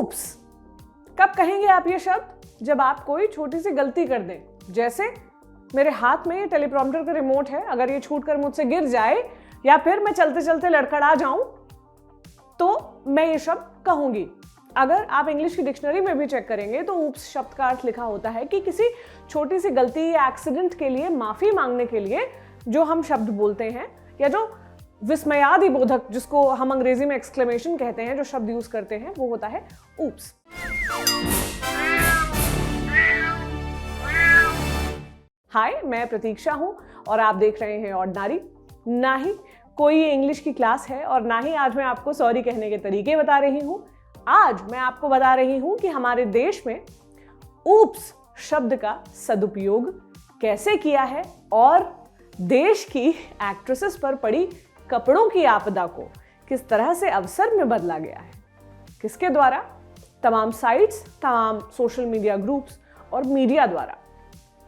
Oops. कब कहेंगे आप ये शब्द? जब आप कोई छोटी सी गलती कर दें। जैसे मेरे हाथ में टेलीप्रॉम्प्टर का रिमोट है, अगर ये छूटकर मुझसे गिर जाए या फिर मैं चलते चलते लड़खड़ा जाऊं तो मैं ये शब्द कहूंगी। अगर आप इंग्लिश की डिक्शनरी में भी चेक करेंगे तो ऊप्स शब्द का अर्थ लिखा होता है कि किसी छोटी सी गलती या एक्सीडेंट के लिए माफी मांगने के लिए जो हम शब्द बोलते हैं, या जो विस्मयादि बोधक, जिसको हम अंग्रेजी में एक्सक्लेमेशन कहते हैं, जो शब्द यूज करते हैं, वो होता है ऊप्स। हाय, मैं प्रतीक्षा हूं और आप देख रहे हैं ऑर्डिनरी। ना ही कोई इंग्लिश की क्लास है और ना ही आज मैं आपको सॉरी कहने के तरीके बता रही हूं। आज मैं आपको बता रही हूं कि हमारे देश में ऊप्स शब्द का सदुपयोग कैसे किया है और देश की एक्ट्रेसेस पर पड़ी कपड़ों की आपदा को किस तरह से अवसर में बदला गया है। किसके द्वारा? तमाम साइट्स, तमाम सोशल मीडिया ग्रुप्स और मीडिया द्वारा।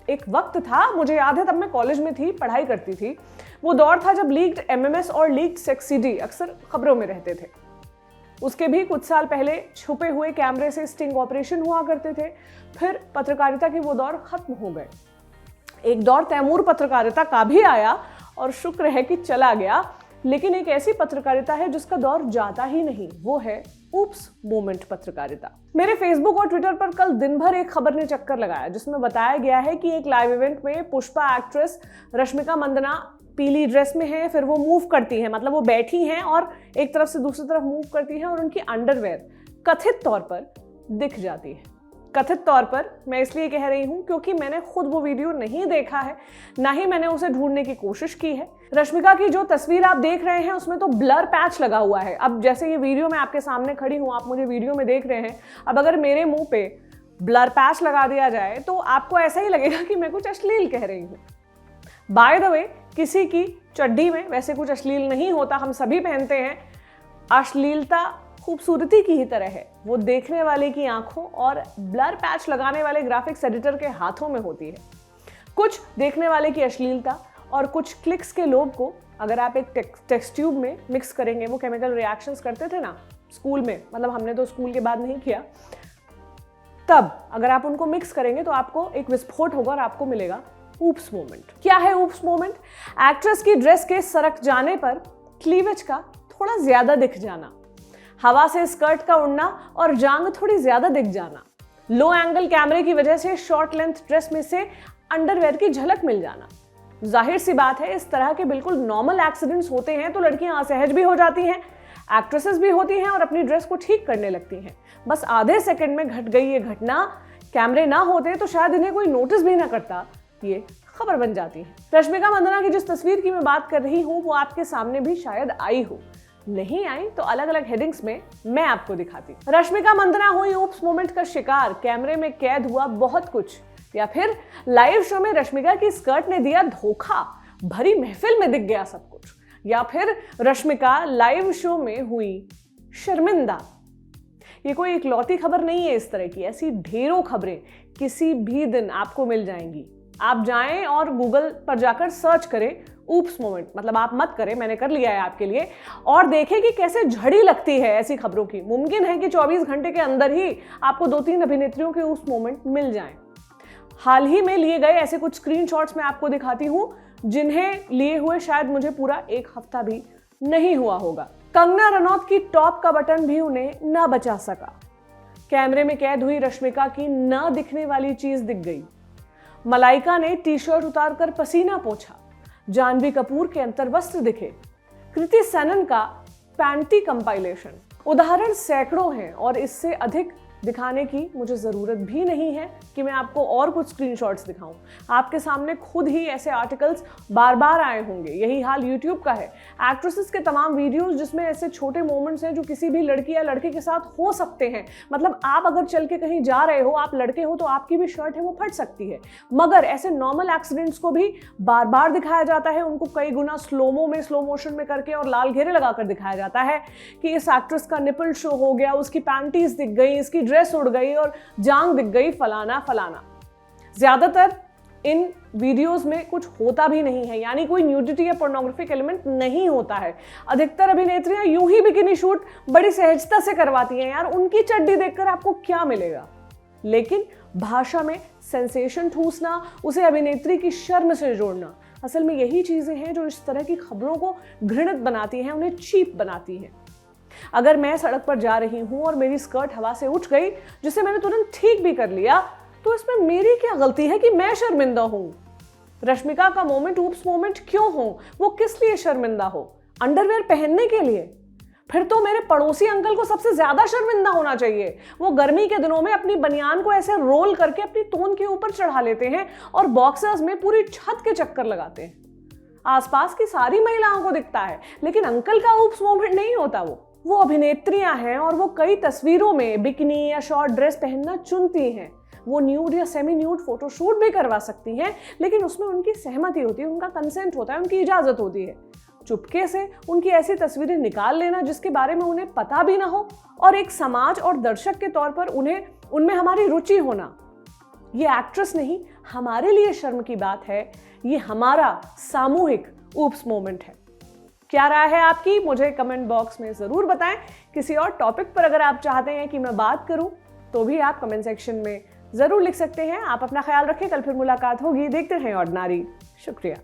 एक वक्त था, मुझे याद है, तब मैं कॉलेज में थी, पढ़ाई करती थी। वो दौर था जब लीक्ड एमएमएस और लीक्ड सेक्स सीडी अक्सर खबरों में रहते थे। उसके भी कुछ साल पहले छुपे हुए कैमरे से स्टिंग ऑपरेशन हुआ करते थे। फिर पत्रकारिता के वो दौर खत्म हो गए। एक दौर तैमूर पत्रकारिता का भी आया और शुक्र है कि चला गया, लेकिन एक ऐसी पत्रकारिता है जिसका दौर जाता ही नहीं, वो है ऊप्स मोमेंट पत्रकारिता। मेरे फेसबुक और ट्विटर पर कल दिन भर एक खबर ने चक्कर लगाया जिसमें बताया गया है कि एक लाइव इवेंट में पुष्पा एक्ट्रेस रश्मिका मंदाना पीली ड्रेस में है, फिर वो मूव करती हैं, मतलब वो बैठी हैं और एक तरफ से दूसरी तरफ मूव करती हैं और उनकी अंडरवेयर कथित तौर पर दिख जाती है। कथित तौर पर मैं इसलिए कह रही हूं क्योंकि मैंने खुद वो वीडियो नहीं देखा है, ना ही मैंने उसे ढूंढने की कोशिश की है। रश्मिका की जो तस्वीर आप देख रहे हैं उसमें तो ब्लर पैच लगा हुआ है। अब जैसे ये वीडियो में आपके सामने खड़ी हूं, आप मुझे वीडियो में देख रहे हैं, अब अगर मेरे मुंह पे ब्लर पैच लगा दिया जाए तो आपको ऐसा ही लगेगा कि मैं कुछ अश्लील कह रही हूँ। बाय द वे, किसी की चड्डी में वैसे कुछ अश्लील नहीं होता, हम सभी पहनते हैं। अश्लीलता खूबसूरती की ही तरह है, वो देखने वाले की आंखों और ब्लर पैच लगाने वाले ग्राफिक्स एडिटर के हाथों में होती है। कुछ देखने वाले की अश्लीलता और कुछ क्लिक्स के लोभ को अगर आप एक टेस्ट ट्यूब में मिक्स करेंगे, वो केमिकल रिएक्शंस करते थे ना स्कूल में, मतलब हमने तो स्कूल के बाद नहीं किया, तब अगर आप उनको मिक्स करेंगे तो आपको एक विस्फोट होगा और आपको मिलेगा ऊप्स मोमेंट। क्या है ऊप्स मोमेंट? एक्ट्रेस की ड्रेस के सरक जाने पर क्लीवेज का थोड़ा ज्यादा दिख जाना, हवा से स्कर्ट का उड़ना और जांग थोड़ी ज्यादा दिख जाना, लो एंगल कैमरे की वजह से शॉर्ट लेंथ ड्रेस में से अंडरवेयर की झलक मिल जाना। जाहिर सी बात है, इस तरह के बिल्कुल नॉर्मल एक्सीडेंट्स होते हैं तो लड़कियां असहज भी हो जाती हैं, एक्ट्रेसेस भी होती हैं और अपनी ड्रेस को ठीक करने लगती हैं। बस आधे सेकंड में घट गई ये घटना, कैमरे ना होते तो शायद इन्हें कोई नोटिस भी ना करता, ये खबर बन जाती है। रश्मिका मंदाना की जिस तस्वीर की मैं बात कर रही हूँ वो आपके सामने भी शायद आई हो, नहीं आई तो अलग अलग हेडिंग्स में मैं आपको दिखाती। रश्मिका मंदाना हुई ऊप्स मोमेंट का शिकार, कैमरे में कैद हुआ बहुत कुछ, या फिर लाइव शो में रश्मिका की स्कर्ट ने दिया धोखा, भरी महफिल में दिख गया सब कुछ, या फिर रश्मिका लाइव शो में हुई शर्मिंदा। ये कोई इकलौती खबर नहीं है, इस तरह की ऐसी ढेरों खबरें किसी भी दिन आपको मिल जाएंगी। आप जाएं और गूगल पर जाकर सर्च करें ऊप्स मोमेंट, मतलब आप मत करें, मैंने कर लिया है आपके लिए, और देखें कि कैसे झड़ी लगती है ऐसी खबरों की। मुमकिन है कि 24 घंटे के अंदर ही आपको 2-3 अभिनेत्रियों के ऊप्स मोमेंट मिल जाएं। हाल ही में लिए गए ऐसे कुछ स्क्रीनशॉट्स मैं आपको दिखाती हूं जिन्हें लिए हुए शायद मुझे पूरा 1 हफ्ता भी नहीं हुआ होगा। कंगना रनौत की टॉप का बटन भी उन्हें न बचा सका। कैमरे में कैद हुई रश्मिका की न दिखने वाली चीज दिख गई। मलाइका ने टी शर्ट उतारकर पसीना पोंछा। जानवी कपूर के अंतर्वस्त्र दिखे। कृति सेनन का पैंटी कंपाइलेशन। उदाहरण सैकड़ों हैं और इससे अधिक दिखाने की मुझे ज़रूरत भी नहीं है कि मैं आपको और कुछ स्क्रीनशॉट्स दिखाऊं। आपके सामने खुद ही ऐसे आर्टिकल्स बार बार आए होंगे। यही हाल यूट्यूब का है। एक्ट्रेसेस के तमाम वीडियोस जिसमें ऐसे छोटे मोमेंट्स हैं जो किसी भी लड़की या लड़के के साथ हो सकते हैं। मतलब आप अगर चल के कहीं जा रहे हो, आप लड़के हो, तो आपकी भी शर्ट है वो फट सकती है, मगर ऐसे नॉर्मल एक्सीडेंट्स को भी बार बार दिखाया जाता है। उनको कई गुना स्लो मोशन में करके और लाल घेरे लगाकर दिखाया जाता है कि इस एक्ट्रेस का निपल शो हो गया, उसकी पैंटीज दिख गई, इसकी ड्रेस उड़ गई और जांग दिख गई, फलाना फलाना। ज्यादातर इन वीडियोस में कुछ होता भी नहीं है, यानी कोई न्यूडिटी या पोर्नोग्राफिक एलिमेंट नहीं होता है। अधिकतर अभिनेत्रियां यूं ही बिकिनी शूट बड़ी सहजता से करवाती हैं। यार उनकी चड्डी देखकर आपको क्या मिलेगा? लेकिन भाषा में सेंसेशन ठूसना, उसे अभिनेत्री की शर्म से जोड़ना, असल में यही चीजें हैं जो इस तरह की खबरों को घृणित बनाती हैं, उन्हें चीप बनाती हैं। अगर मैं सड़क पर जा रही हूं और मेरी स्कर्ट हवा से उठ गई, जिसे मैंने तुरंत ठीक भी कर लिया, तो इसमें मेरी क्या गलती है कि मैं शर्मिंदा हूं? रश्मिका का मोमेंट ऊप्स मोमेंट क्यों हो? वो किस लिए शर्मिंदा हो? अंडरवेयर पहनने के लिए? फिर तो मेरे पड़ोसी अंकल को सबसे ज्यादा शर्मिंदा होना चाहिए। वो गर्मी के दिनों में अपनी बनियान को ऐसे रोल करके अपनी तोन के ऊपर चढ़ा लेते हैं और बॉक्सर्स में पूरी छत के चक्कर लगाते हैं। आसपास की सारी महिलाओं को दिखता है, लेकिन अंकल का ऊप्स मोमेंट नहीं होता। वो अभिनेत्रियां हैं और वो कई तस्वीरों में बिकिनी या शॉर्ट ड्रेस पहनना चुनती हैं। वो न्यूड या सेमी न्यूड फोटोशूट भी करवा सकती हैं, लेकिन उसमें उनकी सहमति होती है, उनका कंसेंट होता है, उनकी इजाजत होती है। चुपके से उनकी ऐसी तस्वीरें निकाल लेना जिसके बारे में उन्हें पता भी ना हो, और एक समाज और दर्शक के तौर पर उन्हें उनमें हमारी रुचि होना, ये एक्ट्रेस नहीं, हमारे लिए शर्म की बात है। ये हमारा सामूहिक ऊप्स मोमेंट है। क्या राय है आपकी? मुझे कमेंट बॉक्स में जरूर बताएं। किसी और टॉपिक पर अगर आप चाहते हैं कि मैं बात करूं तो भी आप कमेंट सेक्शन में जरूर लिख सकते हैं। आप अपना ख्याल रखें, कल फिर मुलाकात होगी। देखते रहें ऑर्डिनरी। शुक्रिया।